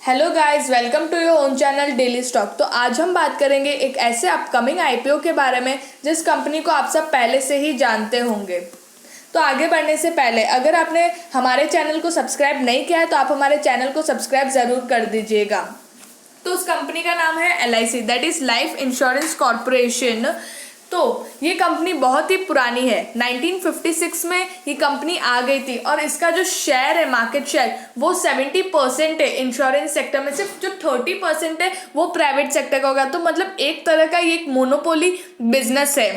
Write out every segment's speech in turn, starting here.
Hello guys, welcome to your own channel Daily Stock. तो आज हम बात करेंगे एक ऐसे अपकमिंग आईपीओ के बारे में जिस कंपनी को आप सब पहले से ही जानते होंगे। तो आगे बढ़ने से पहले अगर आपने हमारे चैनल को सब्सक्राइब नहीं किया है तो आप हमारे चैनल को सब्सक्राइब ज़रूर कर दीजिएगा। तो उस कंपनी का नाम है LIC, that is life insurance corporation. तो ये कंपनी बहुत ही पुरानी है। 1956 में ये कंपनी आ गई थी और इसका जो शेयर है, मार्केट शेयर, वो 70% है इंश्योरेंस सेक्टर में। सिर्फ जो 30% है वो प्राइवेट सेक्टर का होगा। तो मतलब एक तरह का ये एक मोनोपोली बिजनेस है।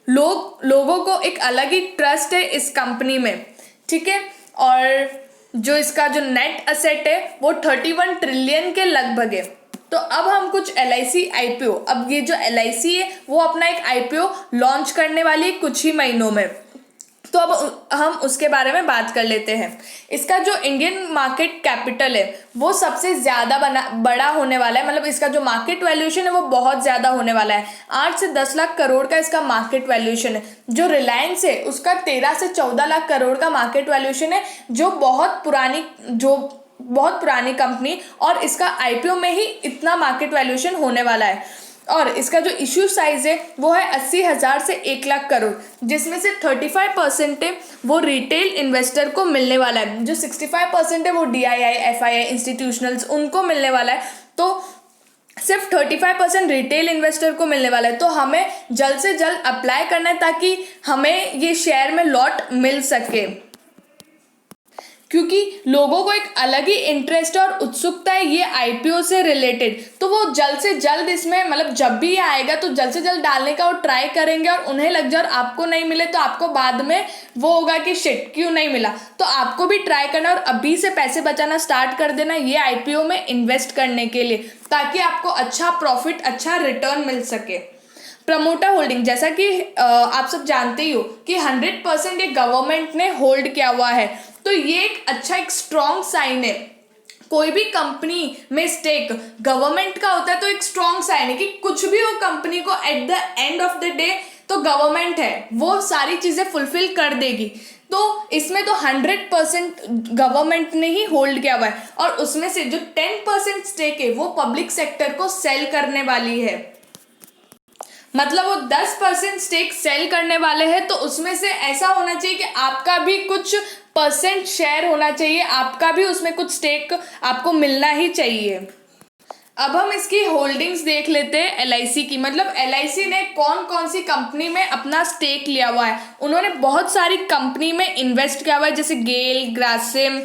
लोगों को एक अलग ही ट्रस्ट है इस कंपनी में, ठीक है। और जो इसका जो नेट असेट है वो 31 ट्रिलियन के लगभग है। तो अब हम कुछ LIC IPO, अब ये जो LIC है वो अपना एक IPO लॉन्च करने वाली है कुछ ही महीनों में। तो अब हम उसके बारे में बात कर लेते हैं। इसका जो इंडियन मार्केट कैपिटल है वो सबसे ज़्यादा बड़ा होने वाला है। मतलब इसका जो मार्केट वैल्यूएशन है वो बहुत ज़्यादा होने वाला है। 8 से 10 लाख करोड़ का इसका मार्केट वैल्यूएशन है। जो रिलायंस है उसका 13 से 14 लाख करोड़ का मार्केट वैल्यूएशन है, जो बहुत पुरानी कंपनी, और इसका IPO में ही इतना मार्केट वैल्यूएशन होने वाला है। और इसका जो इश्यू साइज है वो है 80,000 से 1 लाख करोड़, जिसमें से 35% है वो रिटेल इन्वेस्टर को मिलने वाला है। जो 65% है वो DII, FII, इंस्टीट्यूशनल्स, उनको मिलने वाला है। तो सिर्फ 35% रिटेल इन्वेस्टर को मिलने वाला है। तो हमें जल्द से जल्द अप्लाई करना है ताकि हमें ये शेयर में लॉट मिल सके, क्योंकि लोगों को एक अलग ही इंटरेस्ट और उत्सुकता है ये IPO से रिलेटेड। तो वो जल्द से जल्द इसमें, मतलब जब भी ये आएगा तो जल्द से जल्द डालने का वो ट्राई करेंगे। और उन्हें लग जाए और आपको नहीं मिले तो आपको बाद में वो होगा कि शिट क्यों नहीं मिला। तो आपको भी ट्राई करना और अभी से पैसे बचाना स्टार्ट कर देना ये IPO में इन्वेस्ट करने के लिए, ताकि आपको अच्छा प्रॉफिट, अच्छा रिटर्न मिल सके। प्रमोटर होल्डिंग, जैसा कि आप सब जानते ही हो कि 100% ये गवर्नमेंट ने होल्ड किया हुआ है। तो ये एक स्ट्रॉन्ग साइन है। कोई भी कंपनी में स्टेक गवर्नमेंट का होता है तो एक स्ट्रॉन्ग साइन है कि कुछ भी हो कंपनी को, at the end of the day तो गवर्नमेंट है, वो सारी चीज़ें फुलफिल कर देगी। तो इसमें तो 100% गवर्नमेंट ने ही होल्ड किया हुआ है। और उसमें से जो 10% स्टेक है वो पब्लिक सेक्टर को सेल करने वाली है। मतलब वो 10% स्टेक सेल करने वाले हैं। तो उसमें से ऐसा होना चाहिए कि आपका भी कुछ % शेयर होना चाहिए, आपका भी उसमें कुछ स्टेक आपको मिलना ही चाहिए। अब हम इसकी होल्डिंग्स देख लेते हैं LIC की। मतलब LIC ने कौन कौन सी कंपनी में अपना स्टेक लिया हुआ है। उन्होंने बहुत सारी कंपनी में इन्वेस्ट किया हुआ है, जैसे गेल, ग्रासिम,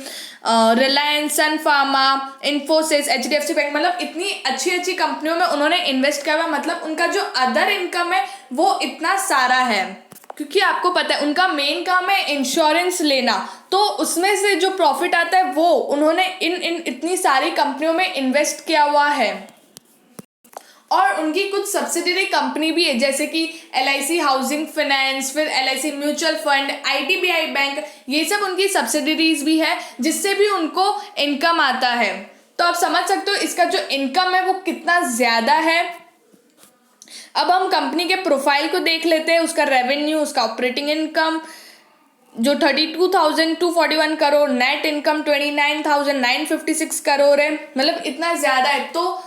रिलायंस, सन फार्मा, इन्फोसिस, HDFC बैंक। मतलब इतनी अच्छी अच्छी कंपनियों में उन्होंने इन्वेस्ट किया हुआ। मतलब उनका जो अदर इनकम है वो इतना सारा है, क्योंकि आपको पता है उनका मेन काम है इंश्योरेंस लेना। तो उसमें से जो प्रॉफिट आता है वो उन्होंने इन इतनी सारी कंपनियों में इन्वेस्ट किया हुआ है। और उनकी कुछ सब्सिडरी कंपनी भी है, जैसे कि LIC हाउसिंग फाइनेंस, फिर LIC mutual fund, IDBI bank, ये सब उनकी सब्सिडरीज भी है, जिससे भी उनको इनकम आता है। तो आप समझ सकते हो इसका जो इनकम है वो कितना ज़्यादा है। अब हम कंपनी के प्रोफाइल को देख लेते हैं, उसका रेवेन्यू, उसका ऑपरेटिंग इनकम जो 32,241 करोड़, नेट इनकम 29,956 करोड़ है। मतलब इतना ज़्यादा है। तो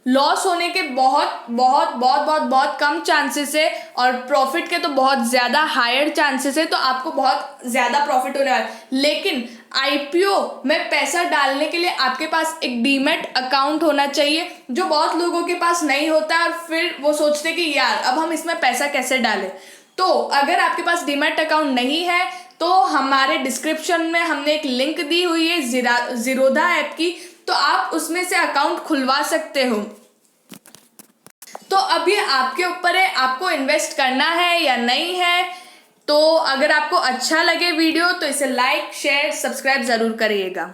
लॉस होने के बहुत बहुत बहुत बहुत बहुत कम चांसेस है, और प्रॉफिट के तो बहुत ज़्यादा हायर चांसेस है। तो आपको बहुत ज़्यादा प्रॉफिट होने वाला है। लेकिन IPO में पैसा डालने के लिए आपके पास एक डीमैट अकाउंट होना चाहिए, जो बहुत लोगों के पास नहीं होता है। और फिर वो सोचते कि यार अब हम इसमें पैसा कैसे डालें। तो अगर आपके पास डीमैट अकाउंट नहीं है तो हमारे डिस्क्रिप्शन में हमने एक लिंक दी हुई है ज़ीरोधा ऐप की, तो आप उसमें से अकाउंट खुलवा सकते हो। तो अब ये आपके ऊपर है, आपको इन्वेस्ट करना है या नहीं है। तो अगर आपको अच्छा लगे वीडियो तो इसे लाइक, शेयर, सब्सक्राइब ज़रूर करिएगा।